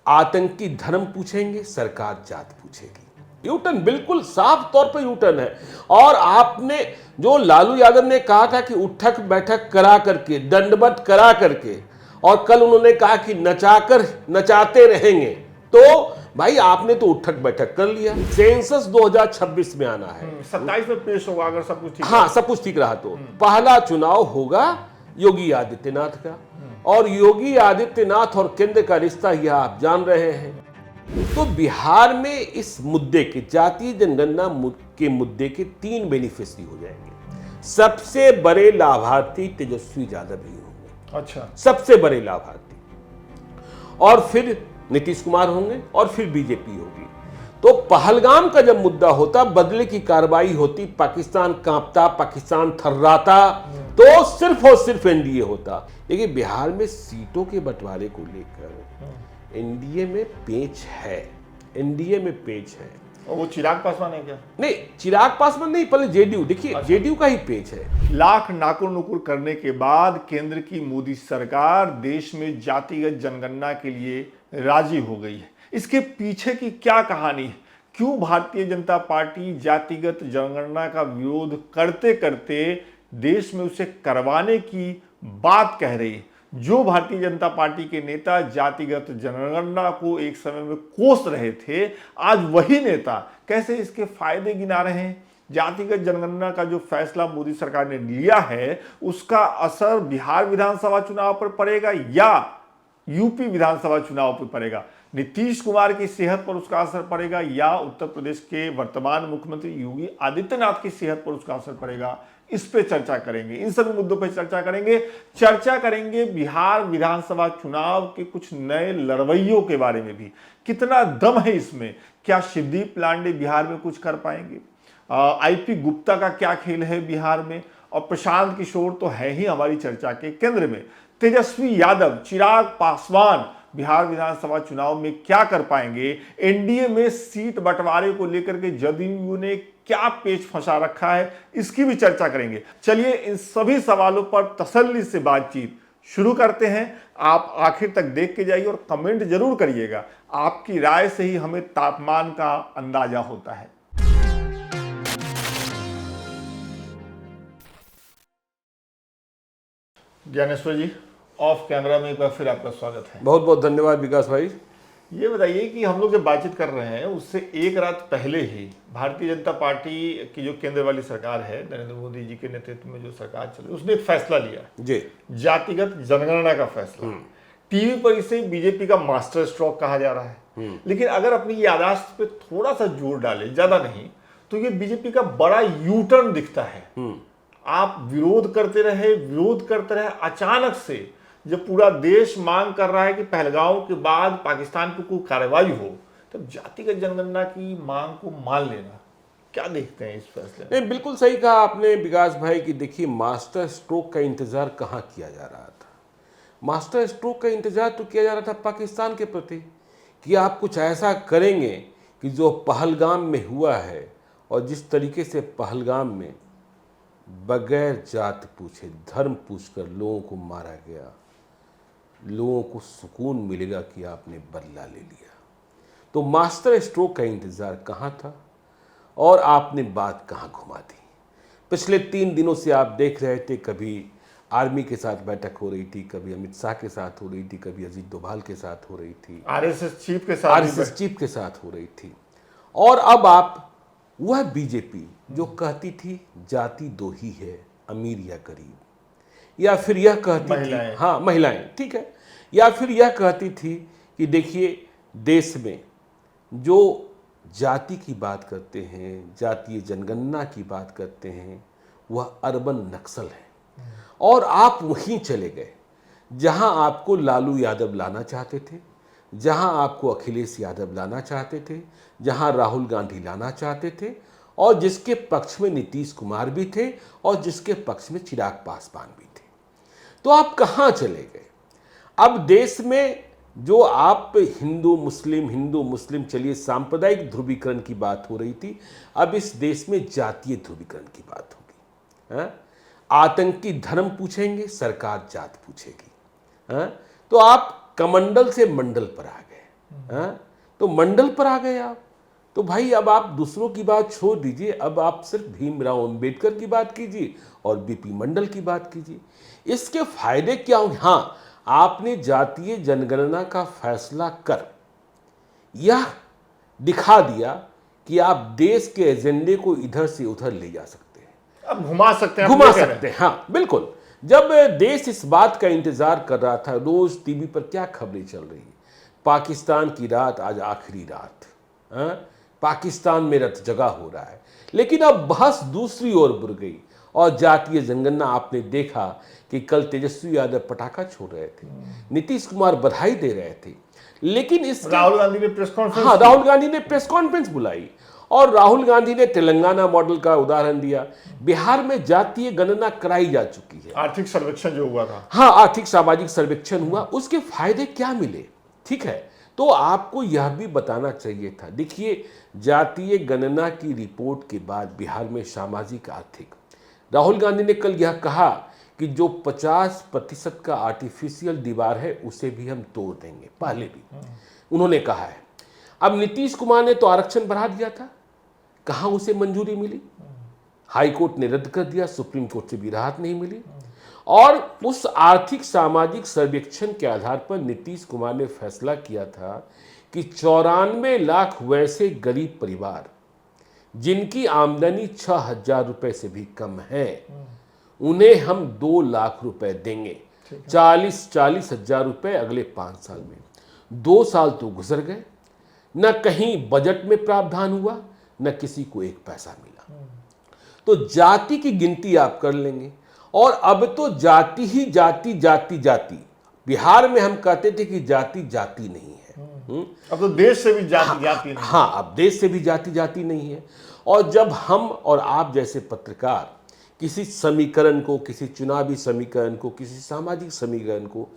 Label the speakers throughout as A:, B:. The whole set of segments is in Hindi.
A: आतंकी धर्म पूछेंगे, सरकार जात पूछेगी। यूटर्न बिल्कुल साफ तौर पर यूटर्न है। और आपने जो लालू यादव ने कहा था कि उठक बैठक करा करके, दंडवत करा करके, और कल उन्होंने कहा कि नचाकर नचाते रहेंगे, तो भाई आपने तो उठक बैठक कर लिया। सेंसस 2026 में आना है,
B: 27 में पेश होगा अगर सब कुछ ठीक
A: हाँ सब कुछ ठीक रहा तो। पहला चुनाव होगा योगी आदित्यनाथ का, और योगी आदित्यनाथ और केंद्र का रिश्ता यह आप जान रहे हैं। तो बिहार में इस मुद्दे के, जातीय जनगणना के मुद्दे के 3 बेनिफिशियरी हो जाएंगे। सबसे बड़े लाभार्थी तेजस्वी यादव ही होंगे।
B: अच्छा,
A: सबसे बड़े लाभार्थी, और फिर नीतीश कुमार होंगे, और फिर बीजेपी होगी। तो पहलगाम का जब मुद्दा होता, बदले की कार्रवाई होती, पाकिस्तान कांपता, पाकिस्तान थर्राता, तो सिर्फ और सिर्फ एनडीए होता। लेकिन बिहार में सीटों के बंटवारे को लेकर एनडीए में पेच है, एनडीए में पेच है।
B: और वो चिराग पासवान है क्या?
A: नहीं, चिराग पासवान नहीं, पहले जेडीयू। देखिए जेडीयू का ही पेच है।
B: लाख नाकुर नुकुर करने के बाद केंद्र की मोदी सरकार देश में जातिगत जनगणना के लिए राजी हो गई है। इसके पीछे की क्या कहानी है? क्यों भारतीय जनता पार्टी जातिगत जनगणना का विरोध करते करते देश में उसे करवाने की बात कह रही है? जो भारतीय जनता पार्टी के नेता जातिगत जनगणना को एक समय में कोस रहे थे, आज वही नेता कैसे इसके फायदे गिना रहे हैं? जातिगत जनगणना का जो फैसला मोदी सरकार ने लिया है, उसका असर बिहार विधानसभा चुनाव पर पड़ेगा या यूपी विधानसभा चुनाव पर पड़ेगा? नीतीश कुमार की सेहत पर उसका असर पड़ेगा या उत्तर प्रदेश के वर्तमान मुख्यमंत्री योगी आदित्यनाथ की सेहत पर उसका असर पड़ेगा? इस पे चर्चा करेंगे, इन सभी मुद्दों पे चर्चा करेंगे बिहार विधानसभा चुनाव के कुछ नए लड़वैयों के बारे में भी। कितना दम है इसमें? क्या शिवदीप लांडे बिहार में कुछ कर पाएंगे? आईपी गुप्ता का क्या खेल है बिहार में? और प्रशांत किशोर तो है ही हमारी चर्चा के केंद्र में। तेजस्वी यादव, चिराग पासवान बिहार विधानसभा चुनाव में क्या कर पाएंगे? एनडीए में सीट बंटवारे को लेकर के जदयू ने क्या पेच फंसा रखा है, इसकी भी चर्चा करेंगे। चलिए इन सभी सवालों पर तसल्ली से बातचीत शुरू करते हैं। आप आखिर तक देख के जाइए और कमेंट जरूर करिएगा। आपकी राय से ही हमें तापमान का अंदाजा होता है। ज्ञानेश्वर जी, ऑफ कैमरा में एक बार फिर आपका स्वागत है।
A: बहुत बहुत धन्यवाद विकास भाई।
B: ये बताइए कि हम लोग जब बातचीत कर रहे हैं उससे एक रात पहले ही भारतीय जनता पार्टी की जो केंद्र वाली सरकार है, नरेंद्र मोदी जी के नेतृत्व में जो सरकार चल रही है, उसने एक फैसला लिया
A: जी,
B: जातिगत जनगणना का फैसला। टीवी पर इसे बीजेपी का मास्टर स्ट्रोक कहा जा रहा है, लेकिन अगर अपनी याददाश्त पे थोड़ा सा जोर डाले, ज्यादा नहीं, तो ये बीजेपी का बड़ा यू टर्न दिखता है। आप विरोध करते रहे, अचानक से जब पूरा देश मांग कर रहा है कि पहलगाम के बाद पाकिस्तान पर कोई कार्रवाई हो, तब जातिगत जनगणना की मांग को मान लेना, क्या देखते हैं इस फैसले में?
A: नहीं, बिल्कुल सही कहा आपने विकास भाई कि देखिए मास्टर स्ट्रोक का इंतजार कहाँ किया जा रहा था। मास्टर स्ट्रोक का इंतजार तो किया जा रहा था पाकिस्तान के प्रति, कि आप कुछ ऐसा करेंगे कि जो पहलगाम में हुआ है, और जिस तरीके से पहलगाम में बगैर जात पूछे, धर्म पूछकर लोगों को मारा गया, लोगों को सुकून मिलेगा कि आपने बदला ले लिया। तो मास्टर स्ट्रोक का इंतजार कहाँ था और आपने बात कहाँ घुमा दी। पिछले 3 दिनों से आप देख रहे थे, कभी आर्मी के साथ बैठक हो रही थी, कभी अमित शाह के साथ हो रही थी, कभी अजीत डोभाल के साथ हो रही थी,
B: आरएसएस चीफ के साथ
A: हो रही थी, और अब आप वह बीजेपी जो कहती थी जाति 2 ही है, अमीर या गरीब, या फिर यह कहती थी, हाँ महिलाएं, ठीक है, या फिर यह कहती थी कि देखिए देश में जो जाति की बात करते हैं, जातीय जनगणना की बात करते हैं, वह अर्बन नक्सल है। और आप वहीं चले गए जहां आपको लालू यादव लाना चाहते थे, जहां आपको अखिलेश यादव लाना चाहते थे, जहां राहुल गांधी लाना चाहते थे, और जिसके पक्ष में नीतीश कुमार भी थे और जिसके पक्ष में चिराग पासवान भी थे। तो आप कहां चले गए? अब देश में जो आप हिंदू मुस्लिम चलिए सांप्रदायिक ध्रुवीकरण की बात हो रही थी, अब इस देश में जातीय ध्रुवीकरण की बात होगी। आतंकी धर्म पूछेंगे, सरकार जात पूछेगी। तो आप कमंडल से मंडल पर आ गए। हाँ? तो मंडल पर आ गए आप। तो भाई अब आप दूसरों की बात छोड़ दीजिए, अब आप सिर्फ भीमराव अंबेडकर की बात कीजिए और बीपी मंडल की बात कीजिए। इसके फायदे क्या होंगे? हाँ, आपने जातीय जनगणना का फैसला कर यह दिखा दिया कि आप देश के एजेंडे को इधर से उधर ले जा सकते हैं,
B: अब घुमा सकते हैं,
A: घुमा सकते हैं। हाँ बिल्कुल। जब देश इस बात का इंतजार कर रहा था, रोज टीवी पर क्या खबरें चल रही है, पाकिस्तान की रात आज आखिरी रात, पाकिस्तान में रत जगा हो रहा है। लेकिन अब बहस दूसरी ओर बुड़ गई और जातीय जनगणना, आपने देखा कि कल तेजस्वी यादव पटाखा छोड़ रहे थे, नीतीश कुमार बधाई दे रहे थे, लेकिन इस
B: राहुल गांधी ने प्रेस कॉन्फ्रेंस,
A: हाँ राहुल गांधी ने प्रेस कॉन्फ्रेंस बुलाई और राहुल गांधी ने तेलंगाना मॉडल का उदाहरण दिया। बिहार में जातीय गणना कराई जा चुकी है,
B: आर्थिक सर्वेक्षण जो हुआ था,
A: हाँ आर्थिक सामाजिक सर्वेक्षण हुआ, उसके फायदे क्या मिले? ठीक है, तो आपको यह भी बताना चाहिए था। देखिए, जातीय गणना की रिपोर्ट के बाद बिहार में सामाजिक आर्थिक, राहुल गांधी ने कल यह कहा कि जो 50% का आर्टिफिशियल दीवार है उसे भी हम तोड़ देंगे, पहले भी उन्होंने कहा है। अब नीतीश कुमार ने तो आरक्षण बढ़ा दिया था, कहाँ उसे मंजूरी मिली? हाई कोर्ट ने रद्द कर दिया, सुप्रीम कोर्ट से भी राहत नहीं मिली। और उस आर्थिक सामाजिक सर्वेक्षण के आधार पर नीतीश कुमार ने फैसला किया था कि 94 लाख वैसे गरीब परिवार जिनकी आमदनी 6,000 रुपए से भी कम है, उन्हें हम 2 लाख रुपए देंगे, 40 हजार रुपए अगले 5 साल में। 2 साल तो गुजर गए, न कहीं बजट में प्रावधान हुआ, न किसी को एक पैसा मिला। तो जाति की गिनती आप कर लेंगे, और अब तो जाति ही जाति, जाति जाति। बिहार में हम कहते थे कि जाति जाति नहीं है,
B: अब तो देश से भी जाति जाति नहीं।
A: हाँ, अब देश से भी जाति जाति नहीं है। और जब हम और आप जैसे पत्रकार किसी समीकरण को, किसी चुनावी समीकरण को, किसी सामाजिक समीकरण को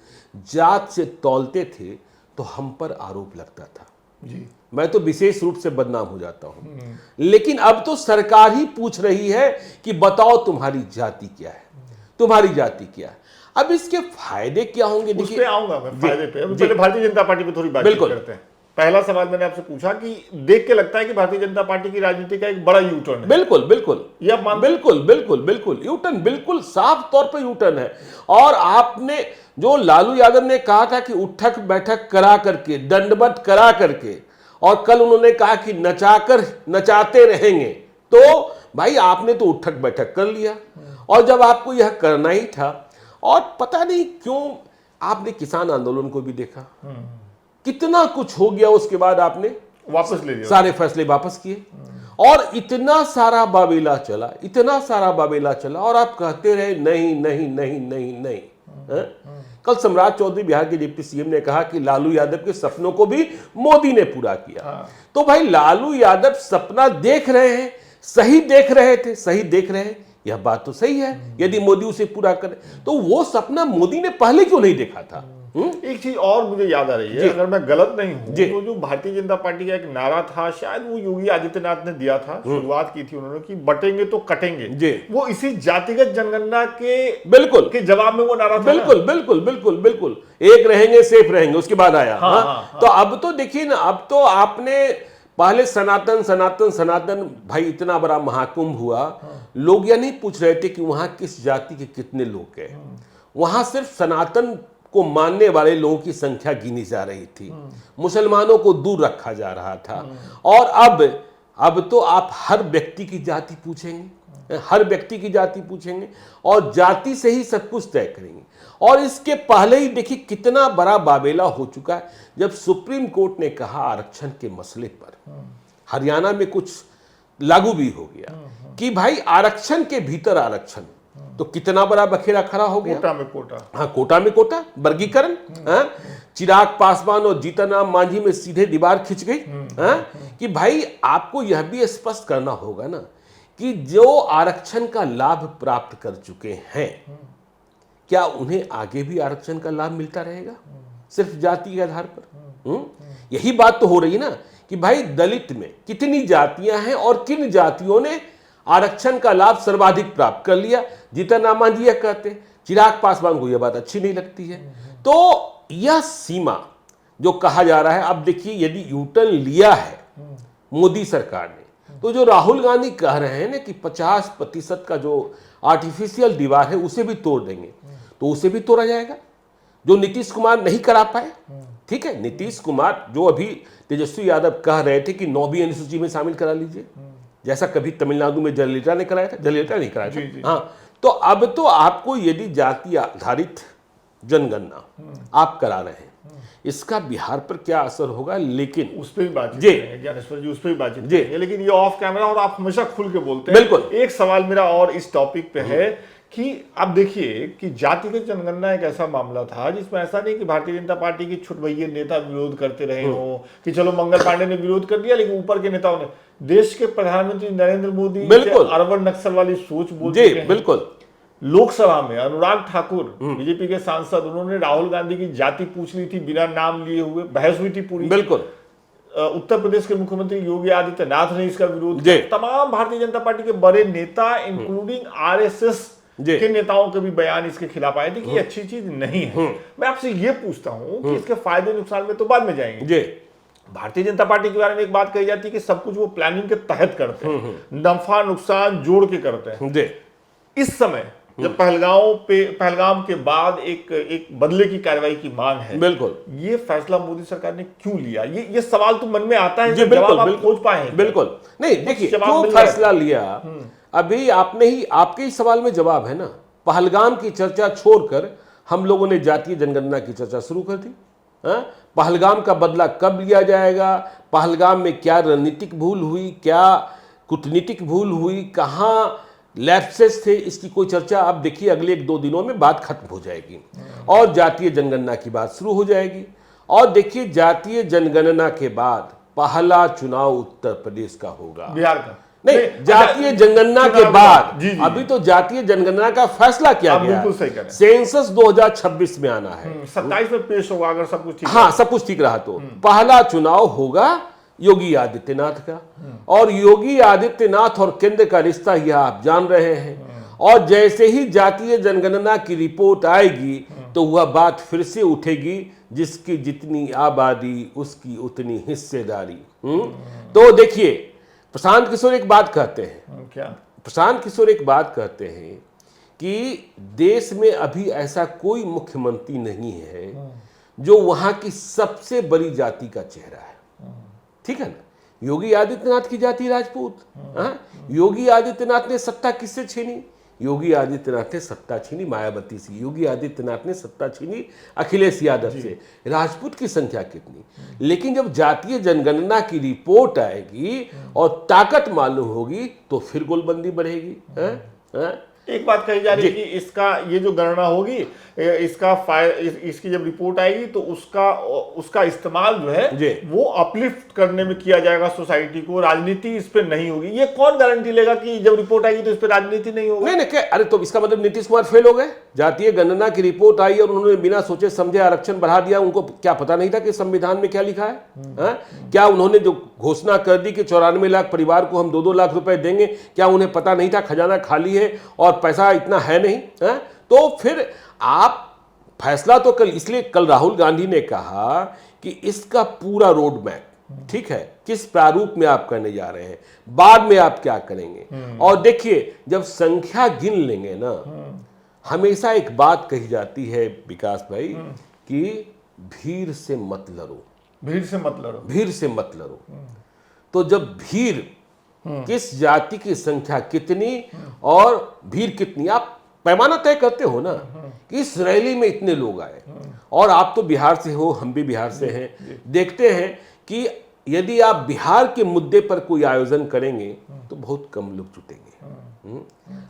A: जात से तौलते थे तो हम पर आरोप लगता था
B: जी,
A: मैं तो विशेष रूप से बदनाम हो जाता हूं। लेकिन अब तो सरकार ही पूछ रही है कि बताओ तुम्हारी जाति क्या है, तुम्हारी जाति क्या है। अब इसके फायदे क्या होंगे?
B: उस पे आऊंगा मैं, फायदे पे। पहले भारतीय जनता पार्टी पे थोड़ी बात करते हैं। पहला सवाल मैंने आपसे पूछा कि देख के लगता है कि भारतीय जनता पार्टी की राजनीति का एक बड़ा यूटर्न है।
A: बिल्कुल बिल्कुल,
B: ये आप मानते?
A: बिल्कुल बिल्कुल बिल्कुल यूटर्न, बिल्कुल साफ तौर पर यूटर्न है। और आपने जो लालू यादव ने कहा था कि उठक बैठक करा करके, दंडवत करा करके, और कल उन्होंने कहा कि नचाकर नचाते रहेंगे, तो भाई आपने तो उठक बैठक कर लिया। और जब आपको यह करना ही था, और पता नहीं क्यों आपने किसान आंदोलन को भी देखा, कितना कुछ हो गया, उसके बाद आपने
B: वापस ले लिया, सारे
A: फैसले वापस किए, और इतना सारा बाबेला चला, इतना सारा बाबेला चला, और आप कहते रहे नहीं नहीं नहीं नहीं नहीं। कल सम्राट चौधरी बिहार के डिप्टी सीएम ने कहा कि लालू यादव के सपनों को भी मोदी ने पूरा किया। तो भाई लालू यादव सपना देख रहे हैं, सही देख रहे थे, सही देख रहे हैं, यह बात तो सही है। यदि मोदी उसे पूरा करे तो वो सपना मोदी ने पहले क्यों नहीं देखा था?
B: एक चीज और मुझे याद आ रही है, अगर मैं गलत नहीं हूं तो जो भारतीय जनता पार्टी का एक नारा था, शायद वो योगी आदित्यनाथ ने दिया था, शुरुआत की थी उन्होंने कि बटेंगे तो कटेंगे, वो इसी जातिगत जनगणना के
A: बिल्कुल
B: के जवाब में वो नारा था।
A: बिल्कुल बिल्कुल बिल्कुल बिल्कुल, एक रहेंगे सेफ रहेंगे, उसके बाद आया। तो अब तो देखिए ना, अब तो आपने पहले सनातन सनातन सनातन, भाई इतना बड़ा महाकुंभ हुआ, लोग यह नहीं पूछ रहे थे कि वहां किस जाति के कितने लोग गए, वहां सिर्फ सनातन को मानने वाले लोगों की संख्या गिनी जा रही थी, मुसलमानों को दूर रखा जा रहा था। और अब तो आप हर व्यक्ति की जाति पूछेंगे, हर व्यक्ति की जाति पूछेंगे, और जाति से ही सब कुछ तय करेंगे। और इसके पहले ही देखिए कितना बड़ा बाबेला हो चुका है, जब सुप्रीम कोर्ट ने कहा आरक्षण के मसले पर, हरियाणा में कुछ लागू भी हो गया कि भाई आरक्षण के भीतर आरक्षण, तो कितना बड़ा बखेड़ा खड़ा हो गया।
B: कोटा में कोटा,
A: हाँ कोटा में कोटा, वर्गीकरण, चिराग पासवान और जीतन राम मांझी में सीधे दीवार खिंच गई। कि भाई आपको यह भी स्पष्ट करना होगा ना कि जो आरक्षण का लाभ प्राप्त कर चुके हैं, क्या उन्हें आगे भी आरक्षण का लाभ मिलता रहेगा सिर्फ जाति के आधार पर? यही बात तो हो रही है ना कि भाई दलित में कितनी जातियां हैं और किन जातियों ने आरक्षण का लाभ सर्वाधिक प्राप्त कर लिया। जीतन राम मांझी यह कहते हैं, चिराग पासवान को यह बात अच्छी नहीं लगती है। तो यह सीमा जो कहा जा रहा है। अब देखिए, यदि यूटर्न लिया है मोदी सरकार ने, तो जो राहुल गांधी कह रहे हैं ना कि 50% का जो आर्टिफिशियल दीवार है उसे भी तोड़ देंगे, तो उसे भी तोड़ा जाएगा, जो नीतीश कुमार नहीं करा पाए। ठीक है, नीतीश कुमार जो अभी तेजस्वी यादव कह रहे थे कि 9वीं अनुसूची में शामिल करा लीजिए, जैसा कभी तमिलनाडु में जयललिता ने कराया था, जयललिता नहीं कराया था। हाँ, तो अब तो आपको यदि जाति आधारित जनगणना आप करा रहे हैं, इसका बिहार पर क्या असर होगा, लेकिन
B: उस पर भी बातचीत करेंगे ज्ञानेश्वर जी, उस पर भी बातचीत करेंगे, लेकिन ये ऑफ कैमरा, और आप हमेशा खुल के बोलते हैं।
A: बिल्कुल।
B: एक सवाल मेरा और इस टॉपिक पे है कि आप देखिए कि जातिगत जनगणना एक ऐसा मामला था जिसमें ऐसा नहीं कि भारतीय जनता पार्टी के छुटभइये नेता विरोध करते रहे हो, कि चलो मंगल पांडे ने विरोध कर दिया, लेकिन ऊपर के नेताओं ने, देश के प्रधानमंत्री नरेंद्र मोदी अरबन नक्सल वाली सोच बोलते हैं।
A: बिल्कुल।
B: लोकसभा में अनुराग ठाकुर बीजेपी के सांसद, उन्होंने राहुल गांधी की जाति पूछ ली थी बिना नाम लिए हुए, बहस हुई थी पूरी।
A: बिल्कुल।
B: उत्तर प्रदेश के मुख्यमंत्री योगी आदित्यनाथ ने इसका विरोध किया। तमाम भारतीय जनता पार्टी के बड़े नेता इंक्लूडिंग आरएसएस के नेताओं के भी बयान इसके खिलाफ आए थे कि ये अच्छी चीज नहीं है। मैं आपसे ये पूछता हूं कि इसके फायदे नुकसान में तो बाद में जाएंगे। भारतीय जनता पार्टी के बारे में एक बात कही जाती है कि सब कुछ वो प्लानिंग के तहत करते हैं, नफा नुकसान जोड़ के करते हैं। इस समय जब पहलगाम के बाद एक बदले की कार्रवाई की मांग है,
A: बिल्कुल,
B: ये फैसला मोदी सरकार ने क्यों लिया? ये सवाल तो मन में आता है, जवाब आप खोज पाए हैं?
A: बिल्कुल नहीं, देखिए क्यों फैसला लिया, अभी आपके ही सवाल में जवाब है ना। पहलगाम की चर्चा छोड़कर हम लोगों ने जातीय जनगणना की चर्चा शुरू कर दी। पहलगाम का बदला कब लिया जाएगा, पहलगाम में क्या रणनीतिक भूल हुई, क्या कूटनीतिक भूल हुई, कहाँ लैप्सेस थे, इसकी कोई चर्चा आप देखिए अगले 1-2 दिनों में बात खत्म हो जाएगी और जातीय जनगणना की बात शुरू हो जाएगी। और देखिए, जातीय जनगणना के बाद पहला चुनाव उत्तर प्रदेश का होगा,
B: बिहार का
A: नहीं। जातीय जनगणना के बाद अभी तो जातीय जनगणना का फैसला किया गया है, सेंसस 2026 में आना है,
B: 27 में पेश होगा अगर सब कुछ ठीक,
A: हाँ सब कुछ ठीक रहा तो। पहला चुनाव होगा योगी आदित्यनाथ का, और योगी आदित्यनाथ और केंद्र का रिश्ता यह आप जान रहे हैं। और जैसे ही जातीय जनगणना की रिपोर्ट आएगी तो वह बात फिर से उठेगी, जिसकी जितनी आबादी उसकी उतनी हिस्सेदारी। तो देखिए, प्रशांत किशोर एक बात कहते हैं,
B: क्या
A: प्रशांत किशोर एक बात कहते हैं कि देश में अभी ऐसा कोई मुख्यमंत्री नहीं है जो वहां की सबसे बड़ी जाति का चेहरा है। ठीक है ना, योगी आदित्यनाथ की जाति राजपूत। योगी आदित्यनाथ ने सत्ता किससे छीनी? योगी आदित्यनाथ ने सत्ता छीनी मायावती से, योगी आदित्यनाथ ने सत्ता छीनी अखिलेश यादव से। राजपूत की संख्या कितनी? लेकिन जब जातीय जनगणना की रिपोर्ट आएगी और ताकत मालूम होगी तो फिर गोलबंदी बढ़ेगी।
B: एक बात कही जा रही है कि इसका ये जो गणना होगी, इसकी जब रिपोर्ट आएगी तो उसका इस्तेमाल जो है वो अपलिफ्ट करने में किया जाएगा सोसाइटी को, राजनीति इस पे नहीं होगी। ये कौन गारंटी लेगा कि जब रिपोर्ट आएगी तो इस पे राजनीति नहीं होगी?
A: नहीं क्या, अरे तो इसका मतलब नीतीश कुमार फेल हो गए? जातीय गणना की रिपोर्ट आई और उन्होंने बिना सोचे समझे आरक्षण बढ़ा दिया, उनको क्या पता नहीं था कि संविधान में क्या लिखा है? क्या उन्होंने जो घोषणा कर दी कि 94 लाख परिवार को हम 2-2 लाख रुपए देंगे, क्या उन्हें पता नहीं था खजाना खाली है और पैसा इतना है नहीं? तो फिर आप फैसला तो इसलिए कल राहुल गांधी ने कहा कि इसका पूरा रोड मैप, ठीक है, किस प्रारूप में आप करने जा रहे हैं, बाद में आप क्या करेंगे। और देखिए, जब संख्या गिन लेंगे ना, हमेशा एक बात कही जाती है विकास भाई कि भीड़ से मत लड़ो,
B: भीड़ से मत लड़ो, भीड़ से मत लड़ो।
A: तो जब भीड़, किस जाति की संख्या कितनी और भीड़ कितनी, आप पैमाना तय करते हो ना कि इस रैली में इतने लोग आए। और आप तो बिहार से हो, हम भी बिहार से हैं, देखते हैं कि यदि आप बिहार के मुद्दे पर कोई आयोजन करेंगे तो बहुत कम लोग जुटेंगे।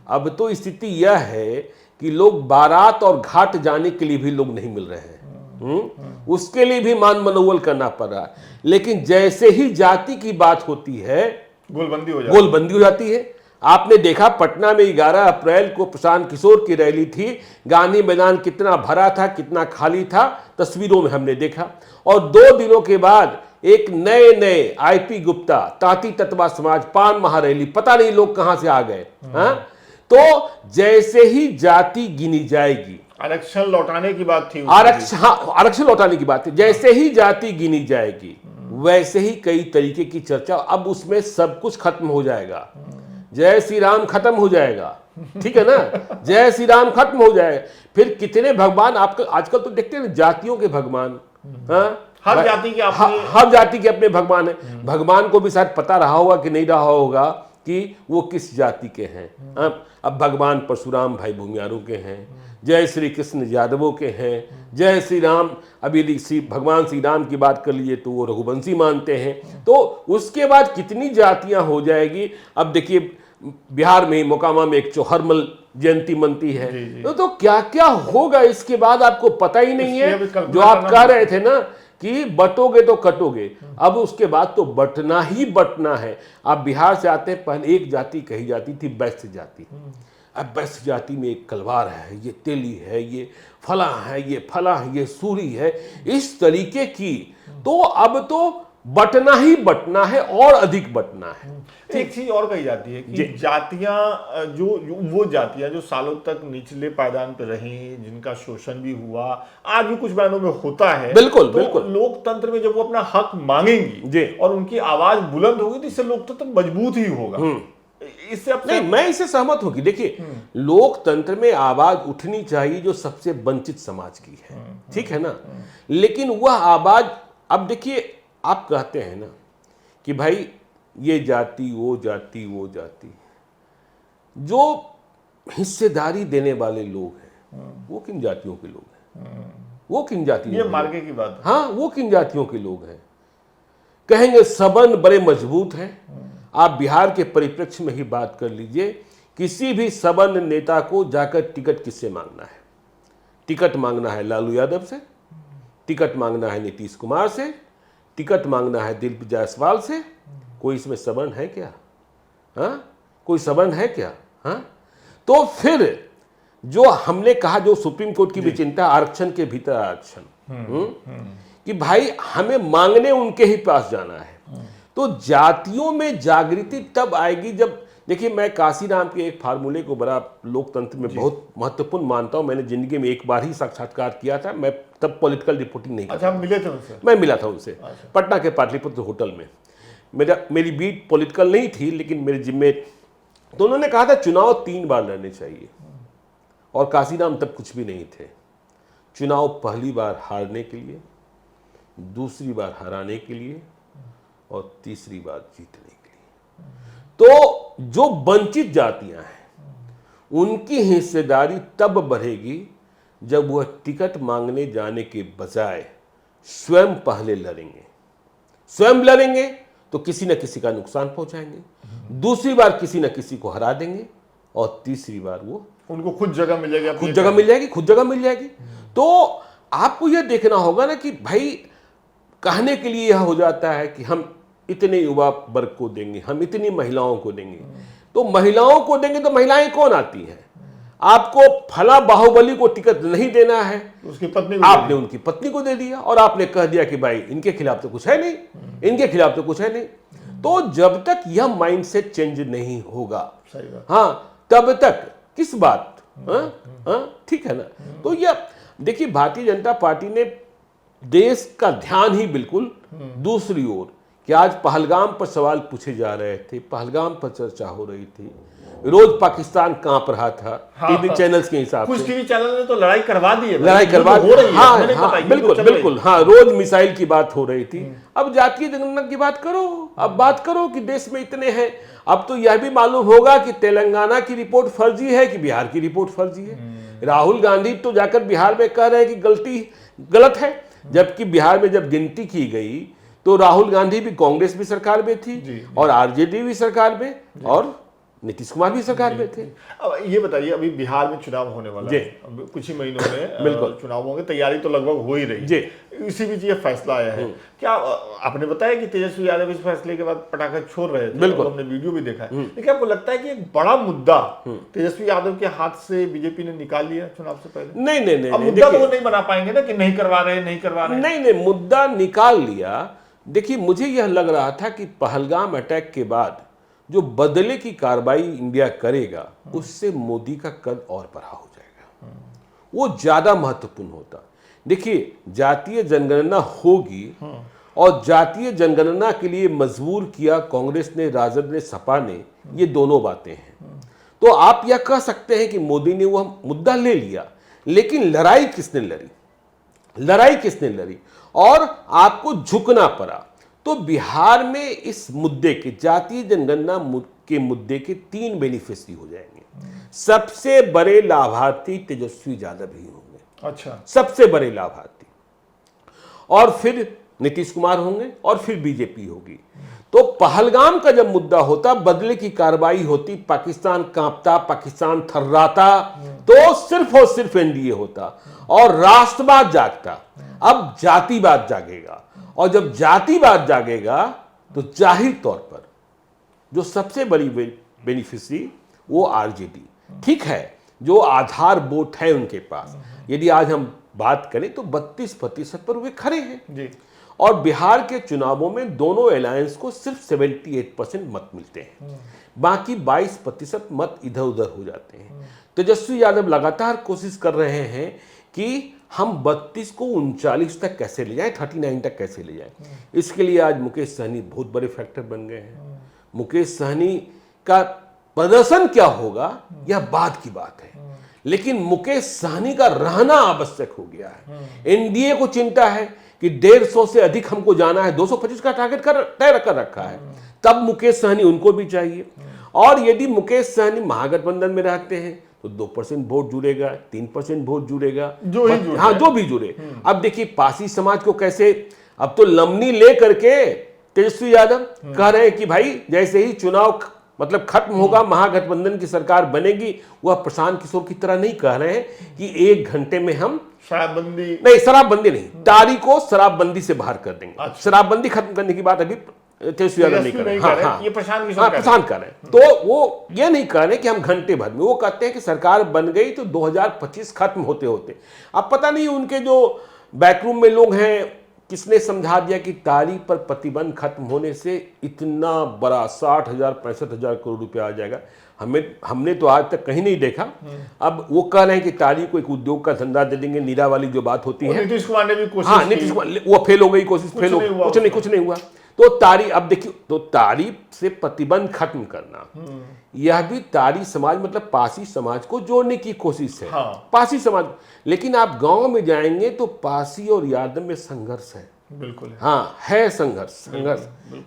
A: अब तो स्थिति यह है कि लोग बारात और घाट जाने के लिए भी लोग नहीं मिल रहे हैं, उसके लिए भी मान मनोवल करना पड़ रहा है। लेकिन जैसे ही जाति की बात होती है, गोलबंदी हो जाती है। आपने देखा पटना में 11 अप्रैल को प्रशांत किशोर की रैली थी, गांधी मैदान कितना भरा था, कितना खाली था, तस्वीरों में हमने देखा। और 2 दिनों के बाद एक नए आईपी गुप्ता, तांती तत्वा समाज, पान महारैली, पता नहीं लोग कहां से आ गए। तो जैसे ही जाति गिनी जाएगी,
B: आरक्षण लौटाने की बात थी,
A: आरक्षण लौटाने की बात थी। जैसे ही जाति गिनी जाएगी वैसे ही कई तरीके की चर्चा, अब उसमें सब कुछ खत्म हो जाएगा। जय श्री राम खत्म हो जाएगा, ठीक है ना, जय श्री राम खत्म हो जाएगा। फिर कितने भगवान आपको आजकल तो देखते हैं, जातियों के भगवान,
B: हर जाति के अपने,
A: हर जाति के अपने भगवान है। भगवान को भी शायद पता रहा होगा कि नहीं रहा होगा कि वो किस जाति के हैं। अब भगवान परशुराम भाई भूमियारों के हैं, जय श्री कृष्ण यादवों के हैं, जय श्री राम, अब यदि भगवान श्री राम की बात कर लिए तो वो रघुवंशी मानते हैं। तो उसके बाद कितनी जातियां हो जाएगी। अब देखिए बिहार में मोकामा में एक चौहरमल जयंती मनती है, तो क्या क्या होगा इसके बाद आपको पता ही नहीं है। जो आप कह रहे थे ना कि बटोगे तो कटोगे, अब उसके बाद तो बटना ही बटना है। आप बिहार से आते हैं, पहले एक जाति कही जाती थी वैश्य जाति, अब वैश्य जाति में एक कलवार है, ये तेली है, ये फला है, ये फला है, ये सूरी है, इस तरीके की। तो अब तो बटना ही बटना है और अधिक बटना है।
B: एक चीज और कही जाती है कि जातियां वो जातियां जो सालों तक निचले पायदान पर रही, जिनका शोषण भी हुआ, आज भी कुछ बयानों में होता है।
A: बिल्कुल
B: तो
A: बिल्कुल।
B: लोकतंत्र में जब वो अपना हक मांगेंगी और उनकी आवाज बुलंद होगी तो इससे लोकतंत्र मजबूत ही होगा। इससे
A: नहीं, मैं इससे सहमत हूं कि देखिए लोकतंत्र में आवाज उठनी चाहिए जो सबसे वंचित समाज की है, ठीक है ना, लेकिन वह आवाज, अब देखिए आप कहते हैं ना कि भाई ये जाति वो जाति वो जाति, जो हिस्सेदारी देने वाले लोग हैं वो किन जातियों के लोग हैं, वो किन जातियों,
B: ये मार्के की बात है।
A: हाँ, वो किन जातियों के लोग हैं। कहेंगे सबन बड़े मजबूत हैं। आप बिहार के परिप्रेक्ष्य में ही बात कर लीजिए, किसी भी सबन नेता को जाकर टिकट किससे मांगना है? टिकट मांगना है लालू यादव से, टिकट मांगना है नीतीश कुमार से, टिकट मांगना है दिलीप जायसवाल से। कोई इसमें सबन है क्या? हाँ, कोई सबन है क्या? हाँ, तो फिर जो हमने कहा, जो सुप्रीम कोर्ट की भी चिंता, आरक्षण के भीतर आरक्षण, कि भाई हमें मांगने उनके ही पास जाना है। तो जातियों में जागृति तब आएगी जब, देखिए मैं काशीराम के एक फार्मूले को बड़ा लोकतंत्र में बहुत महत्वपूर्ण मानता हूं। मैंने जिंदगी में एक बार ही साक्षात्कार किया था, मैं तब पॉलिटिकल रिपोर्टिंग नहीं
B: अच्छा, मिले थे उनसे?
A: मैं मिला था उनसे। अच्छा। पटना के पाटलिपुत्र होटल में। मेरी बीट पॉलिटिकल नहीं थी, लेकिन मेरे जिम्मे, तो उन्होंने कहा था चुनाव 3 बार लड़ने चाहिए, और काशीराम तब कुछ भी नहीं थे। चुनाव पहली बार हारने के लिए, दूसरी बार हराने के लिए, और तीसरी बार जीतने के लिए। तो जो वंचित जातियां हैं उनकी हिस्सेदारी तब बढ़ेगी जब वह टिकट मांगने जाने के बजाय स्वयं पहले लड़ेंगे। स्वयं लड़ेंगे तो किसी न किसी का नुकसान पहुंचाएंगे, दूसरी बार किसी न किसी को हरा देंगे, और तीसरी बार वो
B: उनको खुद जगह मिल जाएगी,
A: खुद जगह मिल जाएगी, खुद जगह मिल जाएगी। तो आपको यह देखना होगा ना कि भाई कहने के लिए यह हो जाता है कि हम इतने युवा वर्ग को देंगे, हम इतनी महिलाओं को देंगे। तो महिलाओं को देंगे तो महिलाएं कौन आती हैं? आपको फला बाहुबली को टिकट नहीं देना है,
B: उसकी पत्नी को
A: आपने उनकी पत्नी को दे दिया, और आपने कह दिया कि भाई इनके खिलाफ तो कुछ है नहीं, इनके खिलाफ तो कुछ है नहीं। तो जब तक यह माइंडसेट चेंज नहीं होगा, हाँ, तब तक किस बात, ठीक है ना। तो यह देखिए भारतीय जनता पार्टी ने देश का ध्यान ही बिल्कुल दूसरी ओर, कि आज पहलगाम पर सवाल पूछे जा रहे थे, पहलगाम पर चर्चा हो रही थी, रोज पाकिस्तान कांप रहा था। टीवी चैनल्स के हिसाब से
B: कुछ टीवी चैनल ने तो लड़ाई करवा दी है,
A: लड़ाई करवा
B: हो रही है।
A: हाँ, बिल्कुल बिल्कुल, हाँ, रोज मिसाइल की बात हो रही थी। अब जातीय जनगणना की बात करो, अब बात करो कि देश में इतने हैं। अब तो यह भी मालूम होगा कि तेलंगाना की रिपोर्ट फर्जी है कि बिहार की रिपोर्ट फर्जी है। राहुल गांधी तो जाकर बिहार में कह रहे हैं कि गलत है, जबकि बिहार में जब गिनती की गई तो राहुल गांधी भी, कांग्रेस भी सरकार में थी, और आरजेडी भी सरकार में, और नीतीश कुमार भी सरकार में थे।
B: अब ये बताइए, अभी बिहार में चुनाव होने वाला है, कुछ ही महीनों में बिल्कुल चुनाव होंगे, तैयारी तो लगभग हो ही रही है। इसी बीच ये फैसला आया है। क्या आपने बताया कि तेजस्वी यादव इस फैसले के बाद पटाखा छोड़ रहे थे, बिल्कुल हमने वीडियो भी देखा है, लेकिन आपको लगता है कि एक बड़ा मुद्दा तेजस्वी यादव के हाथ से बीजेपी ने निकाल लिया चुनाव से पहले?
A: नहीं,
B: मुद्दा तो वो नहीं बना पाएंगे ना कि नहीं करवा रहे।
A: नहीं, मुद्दा निकाल लिया। देखिए मुझे यह लग रहा था कि पहलगाम अटैक के बाद जो बदले की कार्रवाई इंडिया करेगा, उससे मोदी का कद और बढ़ा हो जाएगा। वो ज़्यादा महत्वपूर्ण होता। देखिए, जातीय जनगणना होगी और जातीय जनगणना के लिए मजबूर किया कांग्रेस ने, राजद ने, सपा ने, ये दोनों बातें हैं। तो आप यह कह सकते हैं कि मोदी ने वह मुद्दा ले लिया, लेकिन लड़ाई किसने लड़ी? लड़ाई किसने लड़ी और आपको झुकना पड़ा। तो बिहार में इस मुद्दे के, जातीय जनगणना के मुद्दे के 3 बेनिफिशियरी हो जाएंगे। सबसे बड़े लाभार्थी तेजस्वी यादव ही होंगे।
B: अच्छा,
A: सबसे बड़े लाभार्थी, और फिर नीतीश कुमार होंगे और फिर बीजेपी होगी। तो पहलगाम का जब मुद्दा होता, बदले की कार्रवाई होती, पाकिस्तान कांपता, पाकिस्तान थर्राता, तो सिर्फ और सिर्फ एनडीए होता और राष्ट्रवाद जागता। अब जातिवाद जागेगा, और जब जातिवाद जागेगा तो जाहिर तौर पर जो सबसे बड़ी बेनिफिशियरी वो आरजेडी, ठीक है, जो आधार वोट है उनके पास, यदि आज हम बात करें तो 32% पर वे खड़े हैं
B: जी।
A: और बिहार के चुनावों में दोनों अलायंस को सिर्फ 78% मत मिलते हैं, बाकी 22% मत इधर उधर हो जाते हैं। तेजस्वी यादव लगातार कोशिश कर रहे हैं कि हम 32 को 39 तक कैसे ले जाएं, 39 तक कैसे ले जाएं। इसके लिए आज मुकेश सहनी बहुत बड़े फैक्टर बन गए हैं। मुकेश सहनी का प्रदर्शन क्या होगा यह बाद की बात है, लेकिन मुकेश सहनी का रहना आवश्यक हो गया है। एनडीए को चिंता है कि 150 से अधिक हमको जाना है, 225 का टारगेट तय कर रखा है, तब मुकेश सहनी उनको भी चाहिए। और यदि मुकेश सहनी महागठबंधन में रहते हैं तो 2% वोट जुड़ेगा, 3% वोट जुड़ेगा,
B: जो ही जुड़े।
A: हाँ, जो भी जुड़े। अब देखिए पासी समाज को कैसे, अब तो लमनी ले करके तेजस्वी यादव कह रहे हैं कि भाई जैसे ही चुनाव मतलब खत्म होगा, महागठबंधन की सरकार बनेगी। वह प्रशांत किशोर की तरह नहीं कह रहे हैं कि 1 घंटे में हम
B: शराबबंदी,
A: नहीं, शराबबंदी नहीं, तारी को शराबबंदी से बाहर कर देंगे।
B: अच्छा।
A: शराबबंदी खत्म करने की बात अभी तेजस्वी यादव नहीं कर रहे।
B: हाँ, ये प्रशांत किशोर
A: प्रशांत कर रहे हैं। तो वो ये नहीं कह रहे कि हम घंटे भर में, वो कहते हैं कि सरकार बन गई तो 2025 खत्म होते होते। अब पता नहीं उनके जो बैकरूम में लोग हैं किसने समझा दिया कि तारी पर प्रतिबंध खत्म होने से इतना बड़ा 60,000 65,000 करोड़ रुपया आ जाएगा। हमने तो आज तक कहीं नहीं देखा। अब वो कह रहे हैं कि तारी को एक उद्योग का धंधा दे देंगे, नीरा वाली जो बात होती है।
B: नीतीश कुमार ने भी कोशिश
A: हाँ, नीतीश कुमार, वो फेल हो गई कोशिश, फेल हो गई, कुछ नहीं हुआ। तो तारी, अब देखिए, तो तारी से प्रतिबंध खत्म करना, यह भी तारी समाज मतलब पासी समाज को जोड़ने की कोशिश है।
B: हाँ।
A: पासी समाज, लेकिन आप गांव में जाएंगे तो पासी और यादव में संघर्ष है।
B: बिल्कुल।
A: हाँ, है संघर्ष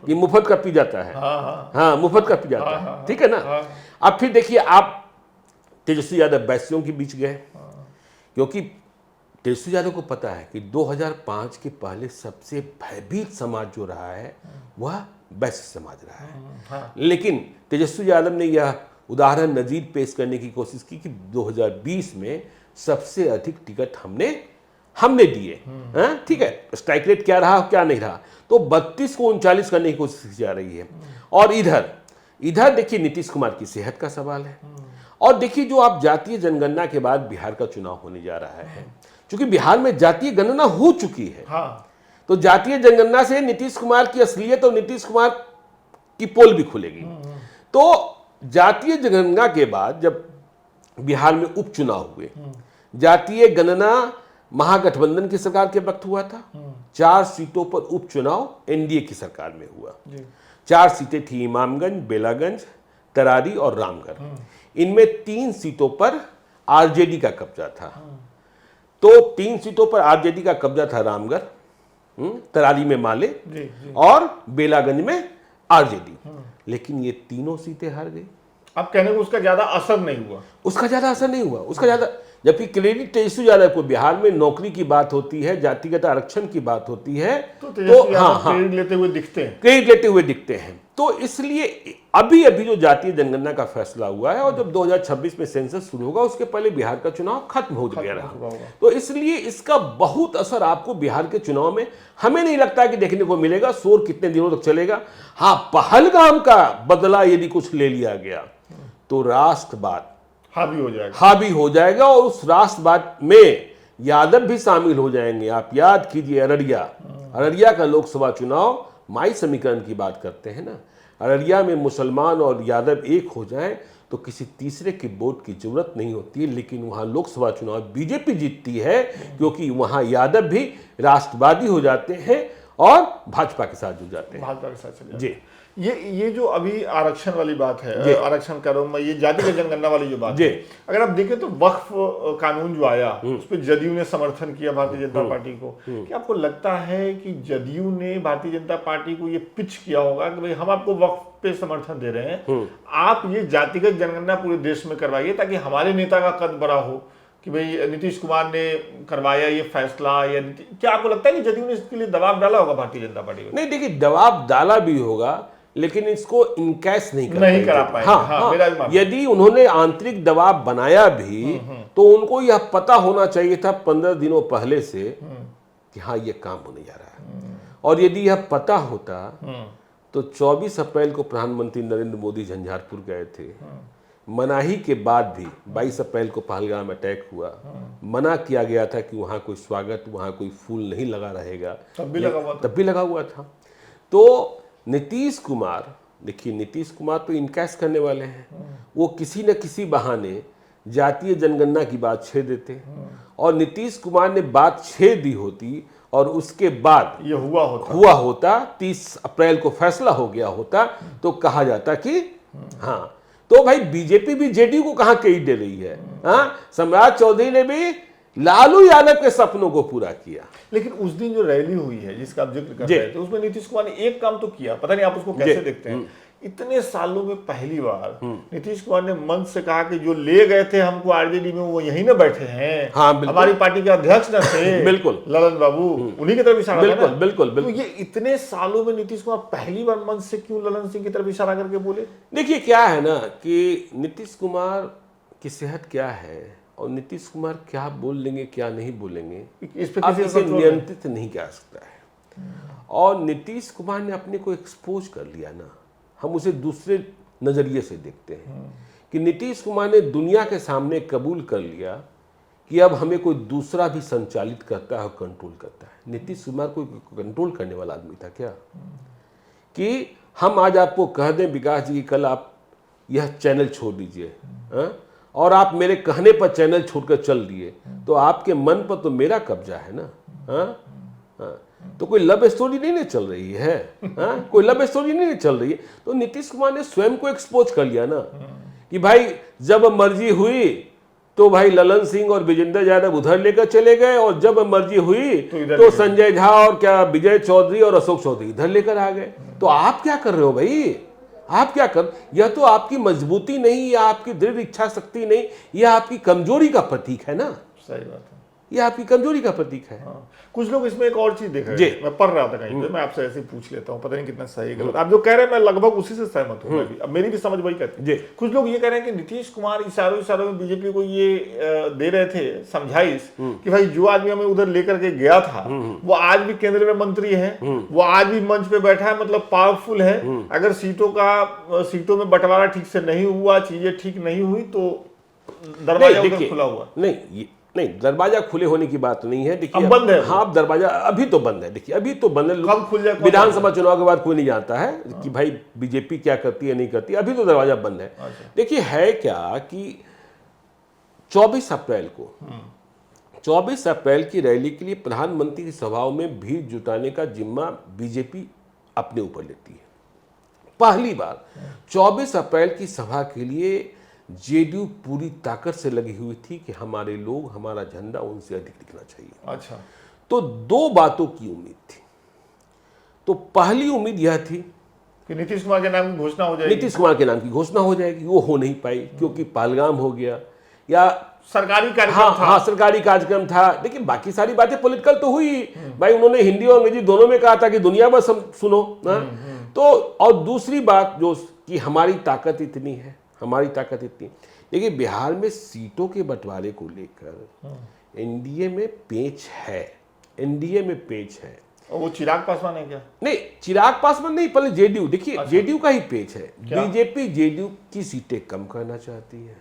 A: ये मुफ्त का पी जाता है। हाँ, मुफ्त का पी जाता है, ठीक है ना। अब फिर देखिए, आप तेजस्वी यादव वैश्यों के बीच गए, क्योंकि तेजस्वी यादव को पता है कि 2005 के पहले सबसे भयभीत समाज जो रहा है वह वैश्य समाज रहा है। लेकिन तेजस्वी यादव ने यह उदाहरण नजीर पेश करने की कोशिश की कि 2020 में सबसे अधिक टिकट हमने दिए। ठीक है, स्ट्राइक रेट क्या रहा क्या नहीं रहा, तो 32 को 39 करने की कोशिश की जा रही है। और इधर देखिए नीतीश कुमार की सेहत का सवाल है। और देखिए, जो आप जातीय जनगणना के बाद बिहार का चुनाव होने जा रहा है, क्योंकि बिहार में जातीय गणना हो चुकी है। तो जातीय जनगणना से नीतीश कुमार की असलियत और नीतीश कुमार की पोल भी खुलेगी। तो जातीय जनगणना के बाद जब बिहार में उपचुनाव हुए, जातीय गणना महागठबंधन की सरकार के वक्त हुआ था, 4 सीटों पर उपचुनाव एनडीए की सरकार में हुआ। 4 सीटें थी, इमामगंज, बेलागंज, तरारी और रामगढ़। इनमें 3 सीटों पर आरजेडी का कब्जा था। तो 3 सीटों पर आरजेडी का कब्जा था, रामगढ़, तरारी में माले और बेलागंज में आरजेडी। लेकिन ये तीनों सीटें हार गई।
B: अब कहने को उसका ज्यादा असर नहीं हुआ,
A: उसका ज्यादा, जबकि क्रेडिट तेजस्वी यादव को, बिहार में नौकरी की बात होती है, जातिगत आरक्षण की बात होती है,
B: तो क्रेडिट लेते हुए दिखते हैं।
A: तो इसलिए अभी जो जातीय जनगणना का फैसला हुआ है और जब 2026 में सेंसस शुरू होगा उसके पहले बिहार का चुनाव खत्म हो गया रहा, तो इसलिए इसका बहुत असर आपको बिहार के चुनाव में हमें नहीं लगता कि देखने को मिलेगा। शोर कितने दिनों तक चलेगा। हाँ, पहलगाम का बदला यदि कुछ ले लिया गया तो राष्ट्रवाद हावी हो जाएगा और उस राष्ट्रवाद में यादव भी शामिल हो जाएंगे। आप याद कीजिए, अररिया का लोकसभा चुनाव, माई समीकरण की बात करते हैं ना, अररिया में मुसलमान और यादव एक हो जाएं तो किसी तीसरे की वोट की जरूरत नहीं होती है। लेकिन वहाँ लोकसभा चुनाव बीजेपी जीतती है क्योंकि वहाँ यादव भी राष्ट्रवादी हो जाते हैं और भाजपा के साथ जुड़ जाते हैं।
B: भाजपा के साथ चले
A: जी,
B: ये जो अभी आरक्षण वाली बात है, आरक्षण कह रहा हूं मैं, ये जातिगत जनगणना वाली जो बात
A: जी।
B: है, अगर आप देखें तो वक्फ कानून जो आया उस पर जदयू ने समर्थन किया भारतीय जनता पार्टी को। क्या आपको लगता है कि जदयू ने भारतीय जनता पार्टी को ये पिच किया होगा कि भाई हम आपको वक्फ पे समर्थन दे रहे हैं, आप ये जातिगत जनगणना पूरे देश में करवाइए ताकि हमारे नेता का कद बड़ा हो कि भाई नीतीश कुमार ने करवाया ये फैसला, या क्या आपको लगता है कि जदयू ने इसके लिए दबाव डाला होगा भारतीय जनता पार्टी को?
A: नहीं, देखिए दबाव डाला भी होगा लेकिन इसको इनकैश नहीं
B: करा पाए।
A: हाँ,
B: मेरा भी मानना।
A: यदि उन्होंने आंतरिक दबाव बनाया भी तो उनको यह पता होना चाहिए था 15 दिनों पहले से कि हाँ ये काम होने जा रहा है। और यदि यह पता होता तो 24 अप्रैल को प्रधानमंत्री नरेंद्र मोदी झंझारपुर गए थे। मनाही के बाद भी 22 अप्रैल को पहलगाम अटैक हुआ, मना किया गया था कि वहाँ कोई स्वागत, वहाँ कोई फूल नहीं लगा रहेगा,
B: तब भी लगा हुआ
A: था। तो नीतीश कुमार, देखिए नीतीश कुमार तो इनकैश करने वाले हैं, वो किसी न किसी बहाने जातीय जनगणना की बात छेड़ देते और नीतीश कुमार ने बात छेड़ दी होती और उसके बाद
B: ये हुआ
A: होता 30 अप्रैल को फैसला हो गया होता तो कहा जाता कि हाँ, तो भाई बीजेपी भी जेडीयू को कहां कही दे रही है। हाँ, सम्राट चौधरी ने भी लालू यादव के सपनों को पूरा किया।
B: लेकिन उस दिन जो रैली हुई है जिसका आप जिक्र कर रहे थे, उसमें नीतीश कुमार ने एक काम तो किया, पता नहीं आप उसको कैसे देखते हैं। इतने सालों में पहली बार नीतीश कुमार ने मंच से कहा कि जो ले गए थे हमको आरजेडी में वो यहीं ना बैठे हैं।
A: हाँ,
B: हमारी पार्टी के अध्यक्ष न थे
A: बिल्कुल
B: ललन बाबू, उन्हीं की तरफ इशारा
A: बिल्कुल,
B: था।
A: बिल्कुल।
B: तो ये इतने सालों में नीतीश कुमार पहली बार मंच से क्यों ललन सिंह की तरफ इशारा करके बोले?
A: देखिए क्या है ना कि नीतीश कुमार की सेहत क्या है और नीतीश कुमार क्या बोल लेंगे क्या नहीं बोलेंगे आप इसे नियंत्रित नहीं कर सकता है। और नीतीश कुमार ने अपने को एक्सपोज कर लिया ना, हम उसे दूसरे नजरिए से देखते हैं कि नीतीश कुमार ने दुनिया के सामने कबूल कर लिया कि अब हमें कोई दूसरा भी संचालित करता है और कंट्रोल करता है। नीतीश कुमार कोई कंट्रोल करने वाला आदमी था क्या कि हम आज आपको कह दें विकास जी कल आप यह चैनल छोड़ दीजिए और आप मेरे कहने पर चैनल छोड़कर चल दिए तो आपके मन पर तो मेरा कब्जा है ना। तो कोई लव स्टोरी नहीं चल रही है। कोई लव स्टोरी नहीं चल रही है। तो नीतीश कुमार ने स्वयं को एक्सपोज कर लिया ना कि भाई जब मर्जी हुई तो भाई ललन सिंह और विजेंद्र यादव उधर लेकर चले गए और जब मर्जी हुई तो संजय झा और क्या विजय चौधरी और अशोक चौधरी इधर लेकर आ गए। तो आप क्या कर रहे हो भाई? आप क्या कर, यह तो आपकी मजबूती नहीं, या आपकी दृढ़ इच्छा शक्ति नहीं, यह आपकी कमजोरी का प्रतीक है ना।
B: सही बात है,
A: यह आपकी कमजोरी का प्रतीक है।
B: हाँ। कुछ लोग इसमें एक और चीज देख रहे हैं, मैं पढ़ रहा था कहीं पे, मैं आपसे ऐसे पूछ लेता हूँ, पता नहीं कितना सही गलत। आप जो कह रहे हैं मैं लगभग उसी से सहमत हूँ। अब मेरी भी समझ वही कहती है। कुछ लोग ये कह रहे हैं कि नीतीश कुमार इशारों में बीजेपी को ये दे रहे थे समझाइश कि भाई जो आदमी हमें उधर लेकर के गया था वो आज भी केंद्र में मंत्री है, वो आज भी मंच पे बैठा है, मतलब पावरफुल है। अगर सीटों में बंटवारा ठीक से नहीं हुआ, चीजें ठीक नहीं हुई तो दरवाजा उधर खुला हुआ
A: नहीं, दरवाजा खुले होने की बात नहीं है। देखिए
B: अब बंद है।
A: हाँ, दरवाजा अभी तो बंद है। देखिए अभी तो बंद है।
B: कब खुल जाए?
A: विधानसभा चुनाव के बाद कोई नहीं जानता है कि भाई बीजेपी क्या करती है नहीं करती। अभी तो दरवाजा बंद है। देखिए है क्या कि 24 अप्रैल की रैली के लिए प्रधानमंत्री की सभाओं में भीड़ जुटाने का जिम्मा बीजेपी अपने ऊपर लेती है। पहली बार 24 अप्रैल की सभा के लिए जेडीयू पूरी ताकत से लगी हुई थी कि हमारे लोग, हमारा झंडा उनसे अधिक दिखना चाहिए।
B: अच्छा,
A: तो दो बातों की उम्मीद थी। तो पहली उम्मीद यह थी
B: कि नीतीश कुमार के नाम की घोषणा हो जाएगी।
A: नीतीश कुमार के नाम की घोषणा हो जाएगी। वो हो नहीं पाई क्योंकि पहलगाम हो गया या
B: सरकारी कार्यक्रम था।
A: हाँ, सरकारी कार्यक्रम था। लेकिन बाकी सारी बातें पॉलिटिकल तो हुई। भाई उन्होंने हिंदी और अंग्रेजी दोनों में कहा था कि दुनिया भर सुनो। तो और दूसरी बात जो कि हमारी ताकत इतनी है, हमारी ताकत इतनी। देखिए बिहार में सीटों के बंटवारे को लेकर एनडीए में पेच है। एनडीए में पेच है।
B: और वो चिराग पासवान है क्या?
A: नहीं, चिराग पासवान नहीं, पहले जेडीयू। देखिए जेडीयू का ही पेच है। बीजेपी जेडीयू की सीटें कम करना चाहती है।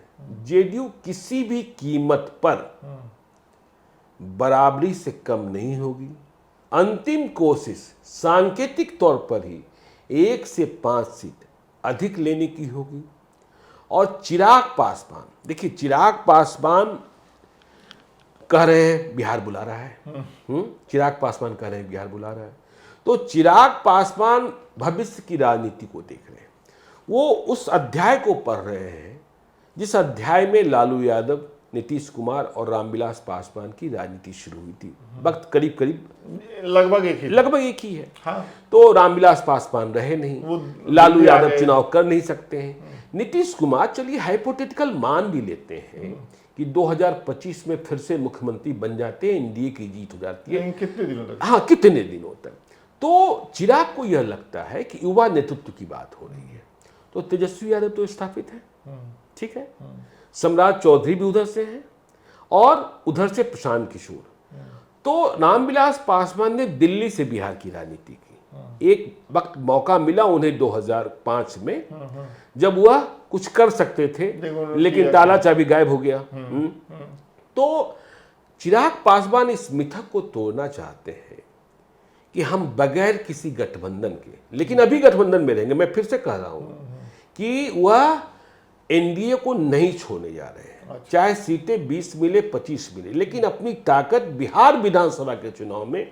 A: जेडीयू किसी भी कीमत पर बराबरी से कम नहीं होगी। अंतिम कोशिश सांकेतिक तौर पर ही 1 से 5 सीट अधिक लेने की होगी और चिराग पासवान, देखिए चिराग पासवान कह रहे हैं बिहार बुला रहा है, चिराग पासवान कह रहे हैं बिहार बुला रहा है। तो चिराग पासवान भविष्य की राजनीति को देख रहे हैं, वो उस अध्याय को पढ़ रहे हैं जिस अध्याय में लालू यादव, नीतीश कुमार और रामविलास पासवान की राजनीति शुरू हुई थी। वक्त करीब करीब लगभग एक ही है।
B: हाँ।
A: तो रामविलास पासवान रहे नहीं, लालू यादव चुनाव कर नहीं सकते हैं। नीतीश कुमार, चलिए हाइपोथेटिकल मान भी लेते हैं कि 2025 में फिर से मुख्यमंत्री बन जाते हैं, एनडीए की जीत हो जाती है।
B: कितने दिनों तक?
A: हाँ, कितने दिनों तक। तो चिराग को यह लगता है कि युवा नेतृत्व की बात हो रही है, तो तेजस्वी यादव तो स्थापित है, ठीक है, सम्राट चौधरी भी उधर से हैं और उधर से प्रशांत किशोर। तो रामविलास पासवान ने दिल्ली से बिहार की राजनीति की। एक वक्त मौका मिला उन्हें 2005 में, जब वह कुछ कर सकते थे, लेकिन ताला चाबी गायब हो गया। तो चिराग पासवान इस मिथक को तोड़ना चाहते हैं कि हम बगैर किसी गठबंधन के, लेकिन अभी गठबंधन में रहेंगे। मैं फिर से कह रहा हूं कि वह एनडीए को नहीं छोड़ने जा रहे हैं, चाहे सीटें 20 मिले 25 मिले, लेकिन अपनी ताकत बिहार विधानसभा के चुनाव में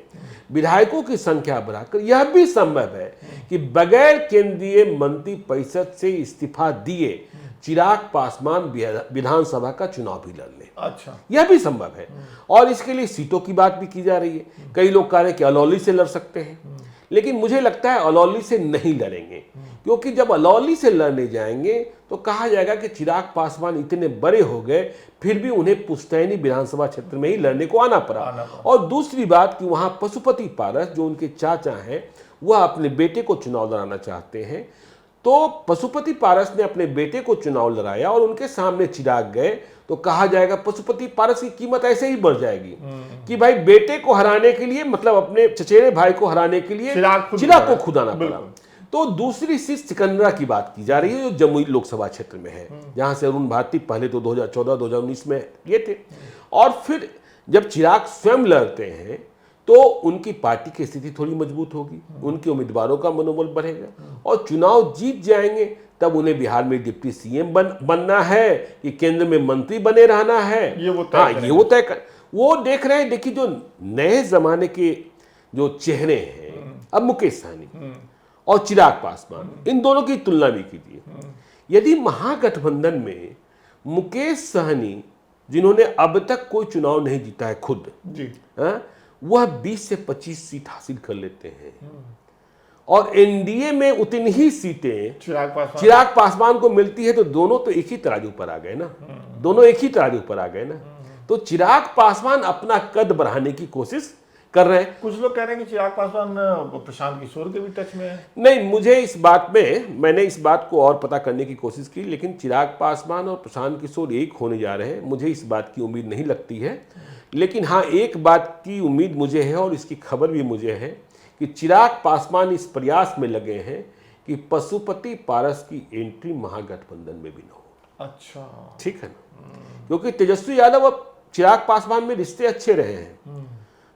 A: विधायकों की संख्या बढ़ाकर यह भी संभव है कि बगैर केंद्रीय मंत्री परिषद से इस्तीफा दिए चिराग पासवान विधानसभा का चुनाव भी लड़ ले।
B: अच्छा,
A: यह भी संभव है और इसके लिए सीटों की बात भी की जा रही है। कई लोग कह रहे हैं कि अलौली से लड़ सकते हैं, लेकिन मुझे लगता है अलौली से नहीं लड़ेंगे, क्योंकि जब अलौली से लड़ने जाएंगे तो कहा जाएगा कि चिराग पासवान इतने बड़े हो गए, फिर भी उन्हें पुश्तैनी विधानसभा क्षेत्र में ही लड़ने को आना पड़ा। और दूसरी बात कि वहां पशुपति पारस, जो उनके चाचा हैं, वह अपने बेटे को चुनाव लड़ाना चाहते हैं। तो पशुपति पारस ने अपने बेटे को चुनाव लड़ाया और उनके सामने चिराग गए, तो कहा जाएगा पशुपति पारस की कीमत ऐसे ही बढ़ जाएगी कि भाई बेटे को हराने के लिए, मतलब अपने चचेरे भाई को हराने के लिए चिराग को खुद आना पड़ा। तो दूसरी सीट सिकंदरा की बात की जा रही है, जो जमुई लोकसभा क्षेत्र में है, जहां से अरुण भारती पहले तो 2014-2019 में ये थे, और फिर जब चिराग स्वयं लड़ते हैं तो उनकी पार्टी की स्थिति थोड़ी मजबूत होगी, उनके उम्मीदवारों का मनोबल बढ़ेगा और चुनाव जीत जाएंगे। तब उन्हें बिहार में डिप्टी सीएम बनना है कि केंद्र में मंत्री बने रहना है, वो देख रहे हैं। देखिए, जो नए जमाने के जो चेहरे हैं, अब मुकेश सहनी और चिराग पासवान, इन दोनों की तुलना भी कीजिए। यदि महागठबंधन में मुकेश सहनी, जिन्होंने अब तक कोई चुनाव नहीं जीता है खुद जी, वह 20 से 25 सीट हासिल कर लेते हैं और एनडीए में उतनी ही सीटें चिराग पासवान को मिलती है, तो दोनों तो एक ही तराजू पर आ गए ना, दोनों एक ही तराजू पर आ गए ना। तो चिराग पासवान अपना कद बढ़ाने की कोशिश कर रहे हैं।
B: कुछ लोग कह रहे हैं कि चिराग पासवान प्रशांत किशोर के भी टच में है।
A: नहीं, मुझे इस बात में, मैंने इस बात को और पता करने की कोशिश की, लेकिन चिराग पासवान और प्रशांत किशोर एक होने जा रहे हैं, मुझे इस बात की उम्मीद नहीं लगती है। लेकिन हाँ, एक बात की उम्मीद मुझे है और इसकी खबर भी मुझे है कि चिराग पासवान इस प्रयास में लगे हैं कि पशुपति पारस की एंट्री महागठबंधन में भी न हो।
B: अच्छा,
A: ठीक है ना, क्योंकि तेजस्वी यादव अब चिराग पासवान में रिश्ते अच्छे रहे हैं।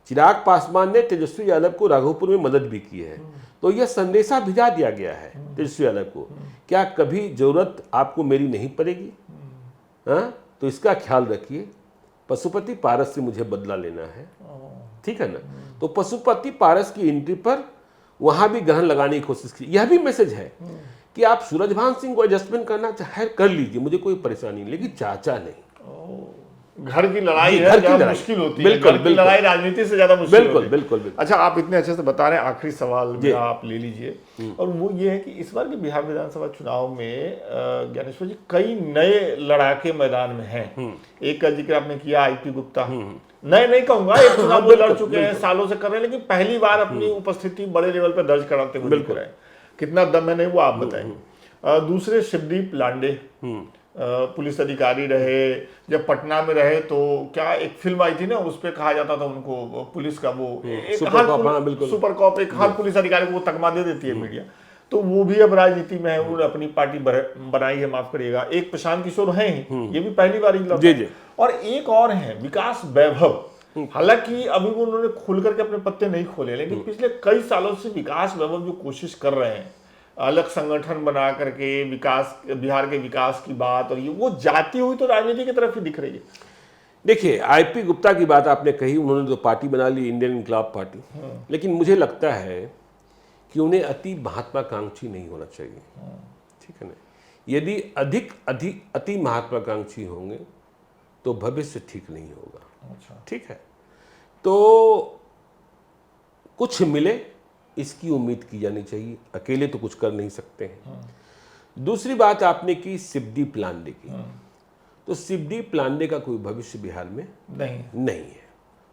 A: चिराग पासवान ने तेजस्वी यादव को राघोपुर में मदद भी की है, तो यह संदेशा भिजा दिया गया है तेजस्वी यादव को, क्या कभी जरूरत आपको मेरी नहीं पड़ेगी, तो इसका ख्याल रखिए, पशुपति पारस से मुझे बदला लेना है, ठीक है ना। तो पशुपति पारस की एंट्री पर वहां भी ग्रहण लगाने की कोशिश की। यह भी मैसेज है कि आप सूरजभान सिंह को एडजस्टमेंट करना चाहे कर लीजिए, मुझे कोई परेशानी नहीं, लेकिन चाचा नहीं।
B: घर की लड़ाई है, ज्यादा मुश्किल होती है, घर की लड़ाई राजनीति से ज्यादा मुश्किल होती है।
A: बिल्कुल।
B: अच्छा, आप इतने अच्छे से बता रहे हैं, आखिरी सवाल मेरा आप ले लीजिए, और वो ये है कि इस बार के बिहार विधानसभा चुनाव में ज्ञानेश्वर जी कई नए लड़ाके मैदान में हैं। एक का जिक्र आपने किया, आईपी गुप्ता, नए नहीं कहूंगा, एक चुनाव वो लड़ चुके हैं, सालों से कर रहे हैं, लेकिन पहली बार अपनी उपस्थिति बड़े लेवल पर दर्ज कराते हुए दिख रहे हैं। कितना दम है नहीं वो आप बताएं। दूसरे शिवदीप लांडे पुलिस अधिकारी रहे, जब पटना में रहे तो क्या एक फिल्म आई थी ना, उस पर कहा जाता था उनको पुलिस का वो सुपर कॉप, एक हर पुलिस अधिकारी को वो तगमा दे देती है मीडिया, तो वो भी अब राजनीति में है, उन्होंने अपनी पार्टी बनाई है, माफ करिएगा। एक प्रशांत किशोर हैं, ये भी पहली बार ही लड़े, और एक और है विकास वैभव। हालांकि अभी वो उन्होंने खुल करके अपने पत्ते नहीं खोले, लेकिन पिछले कई सालों से विकास वैभव जो कोशिश कर रहे हैं अलग संगठन बना करके विकास, बिहार के विकास की बात, और ये वो जाती हुई तो राजनीति की तरफ ही दिख रही है।
A: देखिए, आईपी गुप्ता की बात आपने कही, उन्होंने तो पार्टी बना ली इंडियन इनकलाब पार्टी, लेकिन मुझे लगता है कि उन्हें अति महत्वाकांक्षी नहीं होना चाहिए, ठीक है ना। यदि अति महत्वाकांक्षी होंगे तो भविष्य ठीक नहीं होगा,
B: अच्छा,
A: ठीक है। तो कुछ मिले इसकी उम्मीद की जानी चाहिए, अकेले तो कुछ कर नहीं सकते हैं। दूसरी बात आपने की शिवदीप लांडे की, तो शिवदीप लांडे का कोई भविष्य बिहार में नहीं है।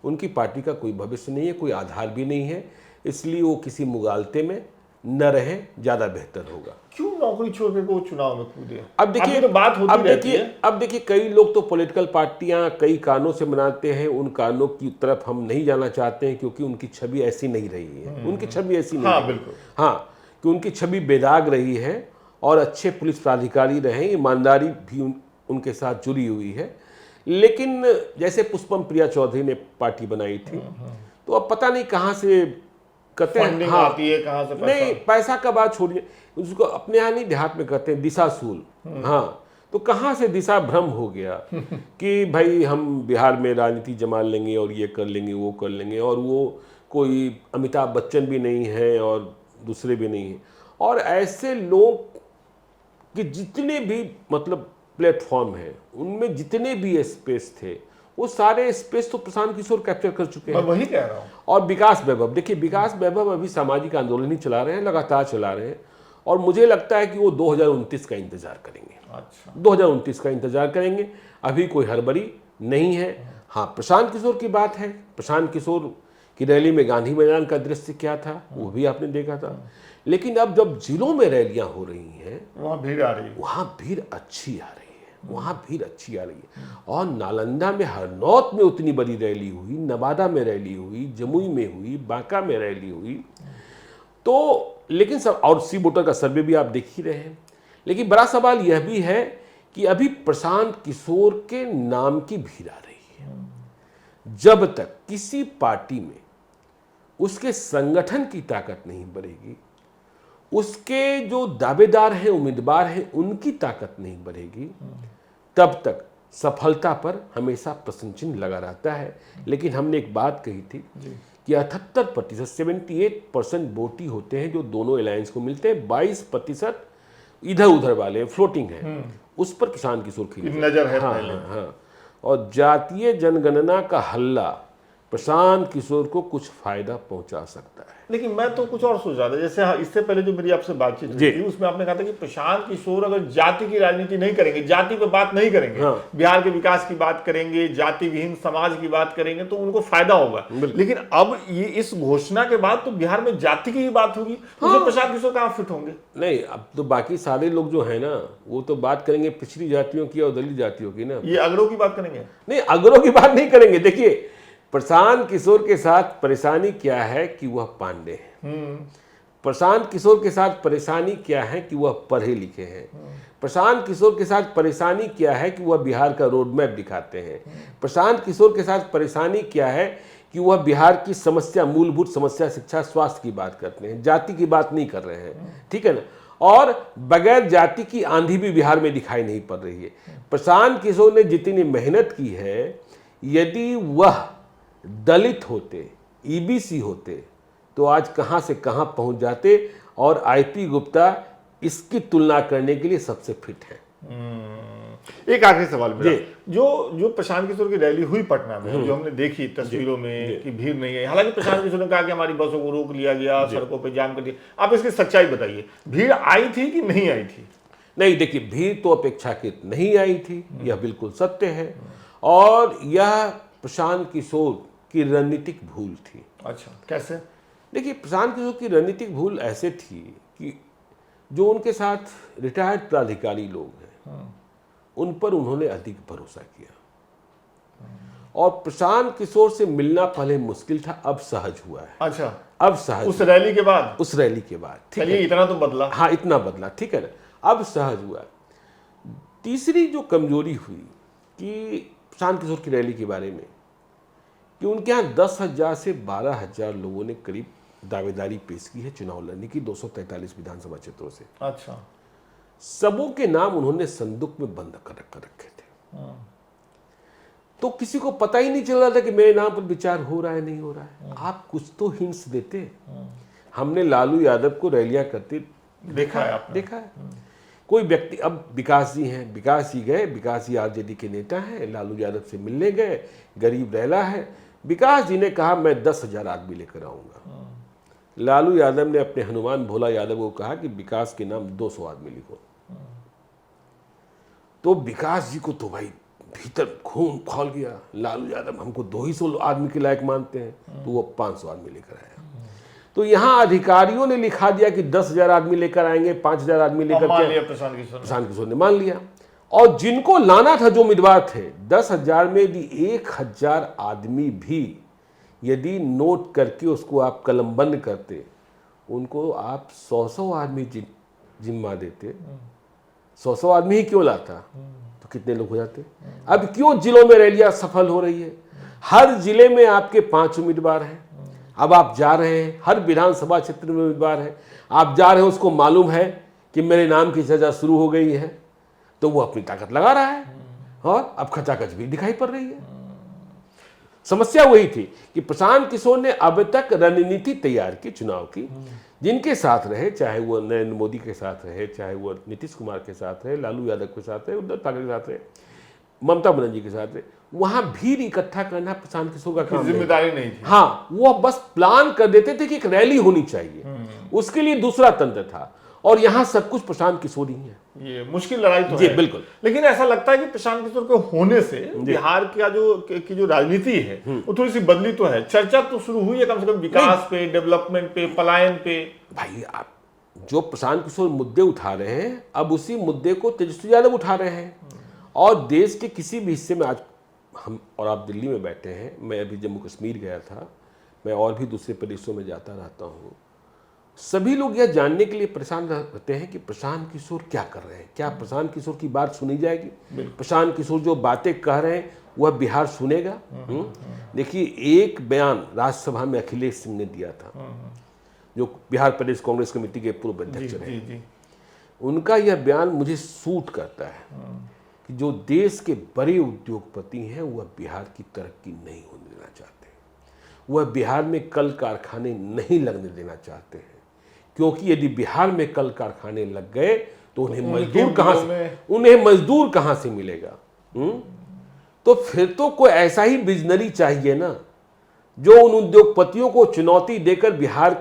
A: उनकी पार्टी का कोई भविष्य नहीं है, कोई आधार भी नहीं है, इसलिए वो किसी मुगालते में न रहे, ज्यादा बेहतर होगा।
B: क्यों नौकरी छोड़ के वो चुनाव में कूदे?
A: अब देखिए,
B: तो बात होती रहती है।
A: अब देखिए कई लोग तो पॉलिटिकल पार्टियां कई कारणों से बनाते हैं, उन कारणों की तरफ हम नहीं जाना चाहते हैं, क्योंकि उनकी छवि ऐसी नहीं रही है, उनकी छवि ऐसी नहीं रही।
B: बिल्कुल,
A: हाँ, कि उनकी छवि बेदाग रही है और अच्छे पुलिस प्राधिकारी रहे, ईमानदारी भी उनके साथ जुड़ी हुई है। लेकिन जैसे पुष्पम प्रिया चौधरी ने पार्टी बनाई थी, तो अब पता नहीं कहाँ से कहते हैं, हाँ
B: आती है कहाँ से पैसा?
A: नहीं, पैसा का बात छोड़िए, उसको अपने यहाँ नहीं देहात में कहते हैं दिशाशूल। हाँ, तो कहाँ से दिशा भ्रम हो गया कि भाई हम बिहार में राजनीति जमा लेंगे और ये कर लेंगे वो कर लेंगे, और वो कोई अमिताभ बच्चन भी नहीं है और दूसरे भी नहीं हैं। और ऐसे लोग कि जितने भी मतलब प्लेटफॉर्म हैं, उनमें जितने भी स्पेस थे, वो सारे स्पेस तो प्रशांत किशोर कैप्चर कर चुके हैं।
B: मैं वही कह रहा हूँ।
A: और विकास वैभव, देखिए विकास वैभव अभी सामाजिक आंदोलन ही चला रहे हैं, लगातार चला रहे हैं, और मुझे लगता है कि वो 2029 का इंतजार करेंगे।
B: अच्छा,
A: 2029 का इंतजार करेंगे, अभी कोई हड़बड़ी नहीं है। हाँ, प्रशांत किशोर की बात है, प्रशांत किशोर की रैली में गांधी मैदान का दृश्य क्या था वो भी आपने देखा था। लेकिन अब जब जिलों में रैलियां हो रही हैं,
B: वहाँ भीड़ आ रही है,
A: वहाँ भीड़ अच्छी आ रही है, वहाँ भीड़ अच्छी आ रही है। और नालंदा में हरनौत में उतनी बड़ी रैली हुई, नवादा में रैली हुई, जमुई में हुई, बांका में रैली हुई। तो लेकिन सब, और सी वोटर का सर्वे भी आप देख ही रहे हैं। लेकिन बड़ा सवाल यह भी है कि अभी प्रशांत किशोर के नाम की भीड़ आ रही है। जब तक किसी पार्टी में उसके संगठन की ताकत नहीं बढ़ेगी, उसके जो दावेदार हैं, उम्मीदवार हैं, उनकी ताकत नहीं बढ़ेगी, तब तक सफलता पर हमेशा प्रश्न चिन्ह लगा रहता है। लेकिन हमने एक बात कही थी कि 78%, 78% वोट ही होते हैं जो दोनों अलायंस को मिलते हैं, 22% इधर उधर वाले फ्लोटिंग हैं, उस पर प्रशांत किशोर की
B: नजर है।
A: हाँ, हाँ। और जातीय जनगणना का हल्ला प्रशांत किशोर को कुछ फायदा पहुंचा सकता है।
B: लेकिन मैं तो कुछ और सोच रहा था, जैसे इससे पहले जो मेरी आपसे बातचीत हुई थी, उसमें आपने कहा था कि प्रशांत किशोर अगर जाति की राजनीति नहीं करेंगे, जाति पे बात नहीं करेंगे,
A: हाँ।
B: बिहार के विकास की बात करेंगे, जाति विहीन समाज की बात करेंगे, तो उनको फायदा होगा। लेकिन अब ये इस घोषणा के बाद तो बिहार में जाति की ही बात होगी, तो प्रशांत किशोर कहाँ फिट होंगे?
A: नहीं, अब तो बाकी सारे लोग जो है ना, वो तो बात करेंगे पिछड़ी जातियों की और दलित जातियों की ना।
B: ये अगरों की बात करेंगे?
A: नहीं, अगरों की बात नहीं करेंगे। देखिए, प्रशांत किशोर के साथ परेशानी क्या है कि वह पांडे हैं। प्रशांत किशोर के साथ परेशानी क्या है कि वह पढ़े लिखे हैं। प्रशांत किशोर के साथ परेशानी क्या है कि वह बिहार का रोड मैप दिखाते हैं। प्रशांत किशोर के साथ परेशानी क्या है कि वह बिहार की समस्या, मूलभूत समस्या, शिक्षा, स्वास्थ्य की बात करते हैं, जाति की बात नहीं कर रहे हैं, ठीक है ना। और बगैर जाति की आंधी भी बिहार में दिखाई नहीं पड़ रही है। प्रशांत किशोर ने जितनी मेहनत की है, यदि वह दलित होते, ईबीसी होते, तो आज कहां से कहां पहुंच जाते, और आईपी गुप्ता इसकी तुलना करने के लिए सबसे फिट है।
B: एक आखिरी सवाल मेरा, जो प्रशांत किशोर की रैली हुई पटना में, जो हमने देखी तस्वीरों में कि भीड़ नहीं है, हालांकि प्रशांत किशोर ने कहा कि हमारी बसों को रोक लिया गया, सड़कों पे जाम कर दिया, आप इसकी सच्चाई बताइए, भीड़ आई थी कि नहीं आई थी?
A: नहीं, देखिए, भीड़ तो अपेक्षाकृत नहीं आई थी, यह बिल्कुल सत्य है, और यह प्रशांत किशोर की रणनीतिक भूल थी।
B: अच्छा, कैसे?
A: देखिए, प्रशांत किशोर की रणनीतिक भूल ऐसे थी कि जो उनके साथ रिटायर्ड प्राधिकारी लोग हैं, उन पर उन्होंने अधिक भरोसा किया, और प्रशांत किशोर से मिलना पहले मुश्किल था, अब सहज हुआ है।
B: अच्छा,
A: अब सहज,
B: उस रैली के बाद?
A: उस रैली के बाद, ठीक
B: है, इतना तो बदला।
A: हाँ, इतना बदला, ठीक है ना, अब सहज हुआ। तीसरी जो कमजोरी हुई कि प्रशांत किशोर की रैली के बारे में, कि उनके यहाँ 10,000 से 12,000 लोगों ने करीब दावेदारी पेश की है चुनाव लड़ने की 243 विधानसभा क्षेत्रों से।
B: अच्छा।
A: सबों के नाम उन्होंने संदूक में बंद कर रखे थे। तो किसी को पता ही नहीं चल रहा था कि मेरे नाम पर विचार हो रहा है नहीं हो रहा है। आप कुछ तो हिंट्स देते। हमने लालू यादव को रैलियां करते
B: देखा है आपने?
A: देखा है। कोई व्यक्ति, अब विकास जी हैं, विकास जी गए, विकास जी आरजेडी के नेता हैं, लालू यादव से मिलने गए, गरीब रैला है। विकास जी ने कहा मैं 10,000 आदमी लेकर आऊंगा। लालू यादव ने अपने हनुमान भोला यादव को कहा कि विकास के नाम 200 आदमी लिखो। तो विकास जी को तो भाई भीतर खून खौल गया। लालू यादव हमको 200 आदमी के लायक मानते हैं, तो वो 500 आदमी लेकर आया। तो यहाँ अधिकारियों ने लिखा दिया कि 10,000 आदमी लेकर आएंगे, 5,000 आदमी लेकर प्रशांत किशोर ने मान लिया। और जिनको लाना था, जो उम्मीदवार थे, 10,000 में यदि 1,000 आदमी भी यदि नोट करके उसको आप कलमबंद करते, उनको आप 100 आदमी जिम्मा देते, 100 आदमी ही क्यों लाता, तो कितने लोग हो जाते। अब क्यों जिलों में रैलियां सफल हो रही है? हर जिले में आपके 5 उम्मीदवार हैं। अब आप जा रहे हैं, हर विधानसभा क्षेत्र में उम्मीदवार है, आप जा रहे हैं, उसको मालूम है कि मेरे नाम की चर्चा शुरू हो गई है, तो वो अपनी ताकत लगा रहा है और अब खचाखच भी दिखाई पड़ रही है। समस्या वही थी कि प्रशांत किशोर ने अब तक रणनीति तैयार की चुनाव की, जिनके साथ रहे, चाहे वो नरेंद्र मोदी के साथ रहे, चाहे वो नीतीश कुमार के साथ रहे, लालू यादव के साथ रहे, उद्धव ठाकरे के साथ रहे, ममता बनर्जी के साथ रहे, वहां भीड़ इकट्ठा करना प्रशांत किशोर का काम
B: जिम्मेदारी नहीं थी।
A: हाँ, वो बस प्लान कर देते थे कि एक रैली होनी चाहिए, उसके लिए दूसरा तंत्र था। और यहाँ सब कुछ प्रशांत किशोर ही है।
B: ये मुश्किल लड़ाई तो
A: जी
B: है,
A: बिल्कुल।
B: लेकिन ऐसा लगता है कि प्रशांत किशोर के होने से बिहार का जो राजनीति है वो थोड़ी सी बदली तो है। चर्चा तो शुरू हुई है कम से कम विकास पे, डेवलपमेंट पे, पलायन पे।
A: भाई आप जो प्रशांत किशोर मुद्दे उठा रहे हैं, अब उसी मुद्दे को तेजस्वी यादव उठा रहे हैं। और देश के किसी भी हिस्से में, आज हम और आप दिल्ली में बैठे हैं, मैं अभी जम्मू कश्मीर गया था, मैं और भी दूसरे प्रदेशों में जाता रहता हूँ, सभी लोग यह जानने के लिए परेशान रहते हैं कि प्रशांत किशोर क्या कर रहे हैं, क्या प्रशांत किशोर की बात सुनी जाएगी, प्रशांत किशोर जो बातें कह रहे हैं वह बिहार सुनेगा। देखिए, एक बयान राज्यसभा में अखिलेश सिंह ने दिया था, जो बिहार प्रदेश कांग्रेस कमेटी के पूर्व अध्यक्ष रहे। उनका यह बयान मुझे सूट करता है कि जो देश के बड़े उद्योगपति हैं वह बिहार की तरक्की नहीं होने देना चाहते, वह बिहार में कल कारखाने नहीं लगने देना चाहते हैं, क्योंकि यदि बिहार में कल कारखाने लग गए तो उन्हें मजदूर कहां से मिलेगा। तो फिर तो कोई ऐसा ही विजनरी चाहिए ना, जो उन उद्योगपतियों को चुनौती देकर बिहार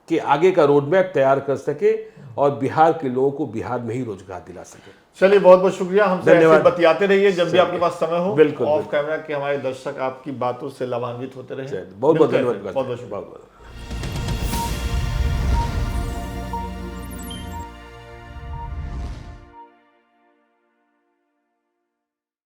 A: के आगे का रोडमैप तैयार कर सके और बिहार के लोगों को बिहार में ही रोजगार दिला सके।
B: चलिए, बहुत बहुत शुक्रिया। हमसे ऐसे बतियाते रहिए जब भी आपके पास समय हो।
A: बिल्कुल।
B: ऑफ कैमरा के हमारे दर्शक आपकी बातों से लाभान्वित होते रहे।
A: बहुत बहुत धन्यवाद।